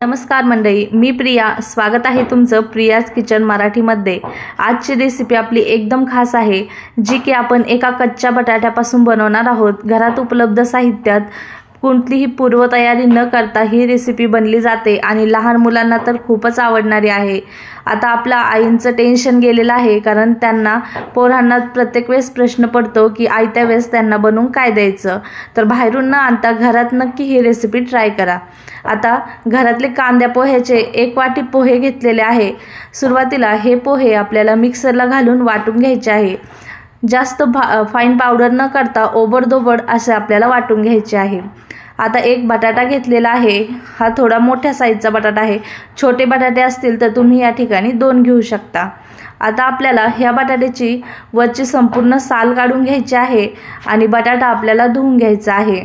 नमस्कार मंडळी, मी प्रिया. स्वागत आहे तुमचं प्रियाज किचन मराठीमध्ये. आजची रेसिपी आपली एकदम खास आहे, जी की आपण एका कच्च्या बटाट्यापासून बनवणार आहोत. घरात उपलब्ध साहित्यात कोणतीही पूर्वतयारी न करता ही रेसिपी बनली जाते आणि लहान मुलांना तर खूपच आवडणारी आहे. आता आपल्या आईंचं टेन्शन गेलेलं आहे, कारण त्यांना पोरांना प्रत्येक वेळेस प्रश्न पडतो की आयत्या वेळेस त्यांना बनवून काय द्यायचं. तर बाहेरून न आणता घरात नक्की ही रेसिपी ट्राय करा. आता घरातले कांद्या पोह्याचे 1 वाटी पोहे घेतलेले आहे. सुरुवातीला हे पोहे आपल्याला मिक्सरला घालून वाटून घ्यायचे आहे. जास्त फाईन पावडर न करता ओबडधोबड असे आपल्याला वाटून घ्यायचे आहे. आता एक बटाटा घेतलेला आहे. हा थोडा मोठ्या साईजचा बटाटा आहे. छोटे बटाटे असतील तर तुम्ही या ठिकाणी 2 घेऊ शकता. आता आपल्याला ह्या बटाट्याची वरची संपूर्ण साल काढून घ्यायची आहे आणि बटाटा आपल्याला धुवून घ्यायचा आहे.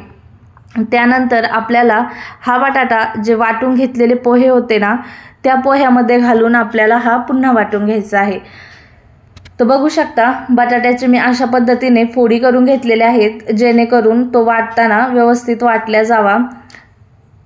त्यानंतर आपल्याला हा बटाटा जे वाटून घेतलेले पोहे होते ना, त्या पोह्यामध्ये घालून आपल्याला हा पुन्हा वाटून घ्यायचा आहे. तर बघू शकता, बटाट्याचे मी अशा पद्धतीने फोडी करून घेतलेल्या आहेत, जेणेकरून तो वाटताना व्यवस्थित वाटल्या जावा.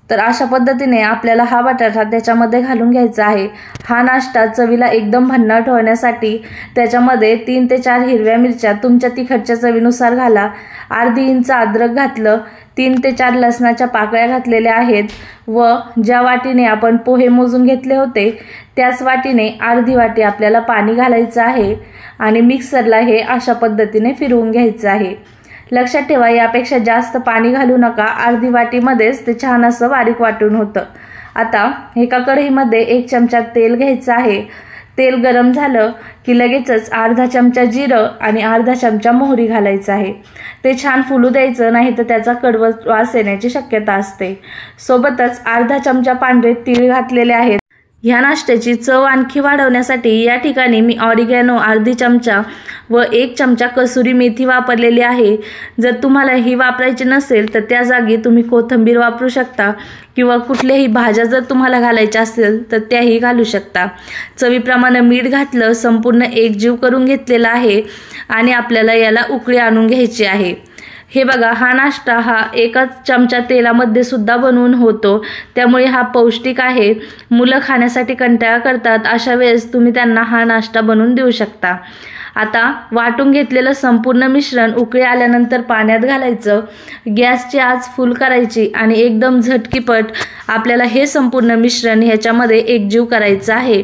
तर अशा पद्धतीने आपल्याला हा बटाटा त्याच्यामध्ये घालून घ्यायचा आहे. हा नाश्ता चवीला एकदम भन्नाट होण्यासाठी त्याच्यामध्ये 3 ते 4 हिरव्या मिरच्या तुमच्या तिखटच्या चवीनुसार घाला. अर्धी इंच अद्रक घातलं. 3 ते 4 लसणाच्या पाकळ्या घातलेल्या आहेत व ज्या वाटीने आपण पोहे मोजून घेतले होते त्याच वाटीने अर्धी वाटी आपल्याला पाणी घालायचं आहे आणि मिक्सरला हे अशा पद्धतीने फिरवून घ्यायचं आहे. लक्षात ठेवा, यापेक्षा जास्त पाणी घालू नका. अर्धी वाटीमध्येच ते छान असं बारीक वाटून होतं. आता एका कढईमध्ये 1 चमचा तेल घ्यायचं आहे. तेल गरम झालं की लगेचच अर्धा चमचा जिरं आणि अर्धा चमचा मोहरी घालायचं आहे. ते छान फुलू द्यायचं, नाही तर त्याचा कडवट वास येण्याची शक्यता असते. सोबतच अर्धा चमचा पांढरे तीळ घातलेले आहेत. ह्या नाश्त्याची चव आणखी वाढवण्यासाठी या ठिकाणी मी ऑरिगॅनो अर्धी चमचा व 1 चमचा कसुरी मेथी वापरलेली आहे. जर तुम्हाला ही वापरायची नसेल तर त्या जागी तुम्ही कोथिंबीर वापरू शकता किंवा कुठल्याही भाज्या जर तुम्हाला घालायच्या असेल तर त्याही घालू शकता. चवीप्रमाणे मीठ घातलं. संपूर्ण एकजीव करून घेतलेला आहे आणि आपल्याला याला उकळी आणून घ्यायची आहे. हे बघा, हा नाश्ता हा 1 चमचा तेलामध्ये सुद्धा बनवून होतो, त्यामुळे हा पौष्टिक आहे. मुलं खाण्यासाठी कंटाळा करतात, अशा वेळेस तुम्ही त्यांना हा नाश्ता बनवून देऊ शकता. आता वाटून घेतलेलं संपूर्ण मिश्रण उकळी आल्यानंतर पाण्यात घालायचं. गॅसची आच फुल करायची आणि एकदम झटकीपट आपल्याला हे संपूर्ण मिश्रण ह्याच्यामध्ये एकजीव करायचं आहे.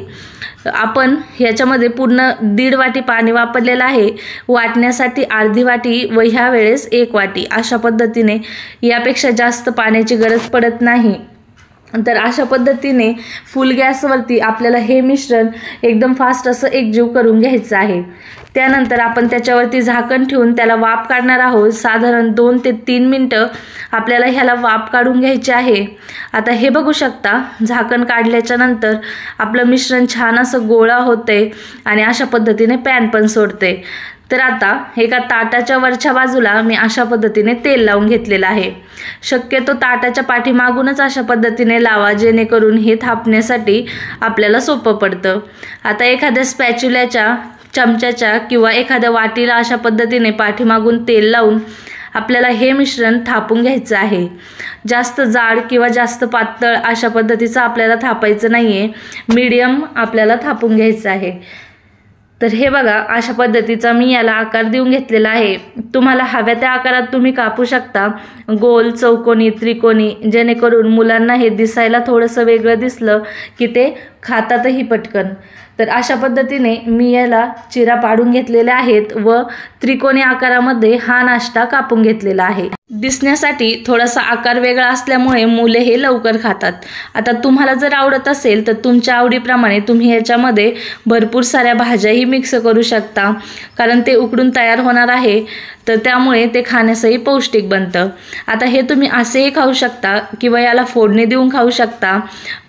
आपण ह्याच्यामध्ये पूर्ण 1.5 वाटी पाणी वापरलेलं आहे. वाटण्यासाठी अर्धी वाटी व ह्या वेळेस 1 वाटी अशा पद्धतीने, यापेक्षा जास्त पाण्याची गरज पडत नाही. तर अशा पद्धतीने फुल गॅसवरती आपल्याला हे मिश्रण एकदम फास्ट असं एकजीव करून घ्यायचं आहे. त्यानंतर आपण त्याच्यावरती झाकण ठेवून त्याला वाफ काढणार आहोत. साधारण 2 ते 3 मिनटं आपल्याला ह्याला वाफ काढून घ्यायची आहे. आता हे बघू शकता, झाकण काढल्याच्या नंतर आपलं मिश्रण छान असं गोळा होते आणि अशा पद्धतीने पॅन पण सोडते. तर आता एका ताटाच्या वरच्या बाजूला मी अशा पद्धतीने तेल लावून घेतलेलं आहे. शक्यतो ताटाच्या पाठीमागूनच अशा पद्धतीने लावा, जेणेकरून हे थापण्यासाठी आपल्याला सोपं पडतं. आता एखाद्या स्पॅच्युलाच्या, चमच्याच्या किंवा एखाद्या वाटीला अशा पद्धतीने पाठीमागून तेल लावून आपल्याला हे मिश्रण थापून घ्यायचं आहे. जास्त जाड किंवा जास्त पातळ अशा पद्धतीचं आपल्याला थापायचं नाहीये, मीडियम आपल्याला थापून घ्यायचं आहे. तर हे बघा, अशा पद्धतीचा मी याला आकार देऊन घेतलेला आहे. तुम्हाला हव्या त्या आकारात तुम्ही कापू शकता, गोल, चौकोनी, त्रिकोणी, जेणेकरून मुलांना हे दिसायला थोडंसं वेगळं दिसलं की ते खातातही पटकन. तर अशा पद्धतीने मी याला चिरा पाडून घेतलेल्या आहेत व त्रिकोणी आकारामध्ये हा नाश्ता कापून घेतलेला आहे. दिसण्यासाठी थोडासा आकार वेगळा असल्यामुळे मुले हे लवकर खातात. आता तुम्हाला जर आवडत असेल तर तुमच्या आवडीप्रमाणे तुम्ही याच्यामध्ये भरपूर साऱ्या भाज्याही मिक्स करू शकता, कारण ते उकडून तयार होणार आहे, तर त्यामुळे ते खाण्यासही पौष्टिक बनतं. आता हे तुम्ही असेही खाऊ शकता किंवा याला फोडणी देऊन खाऊ शकता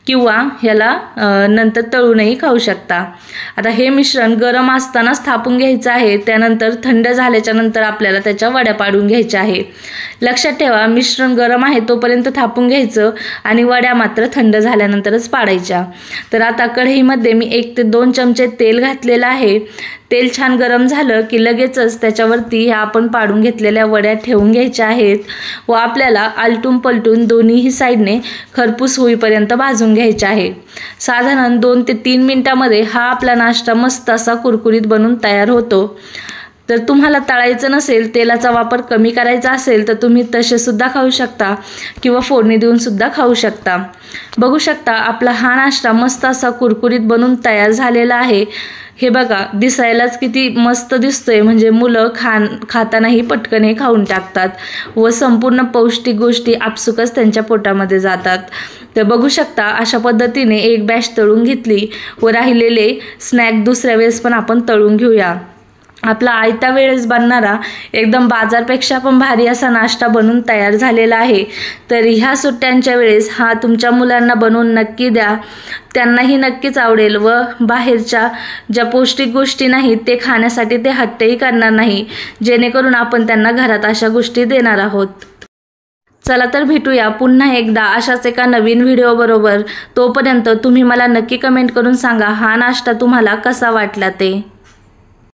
किंवा ह्याला नंतर तळूनही खाऊ शकता. आता हे मिश्रण गरम असतानाच थापून घ्यायचं आहे. त्यानंतर थंड झाल्याच्या नंतर आपल्याला त्याच्या वड्या पाडून घ्यायच्या आहे. लक्षात ठेवा, मिश्रण गरम आहे तोपर्यंत थापून घ्यायचं आणि वड्या मात्र थंड झाल्यानंतरच पाडायच्या। तर आता कढईमध्ये मी 1 ते 2 चमचे तेल घातलेलं आहे। तेल छान गरम झालं की लगेचच त्याच्यावरती ह्या आपण पाडून घेतलेल्या वड्या ठेवून घ्यायच्या आहेत व आपल्याला आलटून पलटून दोन्हीही साईडने खरपूस होईपर्यंत भाजून घ्यायचे आहे। साधारण 2 ते 3 मिनिटांमध्ये हा आपला नाश्ता मस्त असा कुरकुरीत बनून तयार होतो। तर तुम्हाला तळायचं नसेल, तेलाचा वापर कमी करायचा असेल तर तुम्ही तसे सुद्धा खाऊ शकता किंवा फोडणी देऊन सुद्धा खाऊ शकता। बघू शकता आपला हा नाश्ता मस्त असा कुरकुरीत बनून तयार झालेला आहे। हे बघा, दिसायलाच किती मस्त दिसतोय, म्हणजे मुलं खातानाही पटकन हे खाऊन टाकतात व संपूर्ण पौष्टिक गोष्टी आपसुकच त्यांच्या पोटामध्ये जातात। तर बघू शकता अशा पद्धतीने एक बॅच तळून घेतली व राहिलेले स्नॅक दुसऱ्या वेळेस पण आपण तळून घेऊया। आपला आयत्या वेळेस बनणारा एकदम बाजारपेक्षा पण भारी असा नाश्ता बनून तयार झालेला आहे। तर ह्या सुट्ट्यांच्या वेळेस हा तुमच्या मुलांना बनवून नक्की द्या, त्यांनाही नक्कीच आवडेल व बाहेरच्या ज्या पौष्टिक गोष्टी नाहीत ते खाण्यासाठी ते हट्टही करणार नाही, जेणेकरून आपण त्यांना घरात अशा गोष्टी देणार आहोत। चला तर भेटूया पुन्हा एकदा अशाच एका नवीन व्हिडिओ बरोबर। तोपर्यंत तुम्ही मला नक्की कमेंट करून सांगा हा नाश्ता तुम्हाला कसा वाटला ते।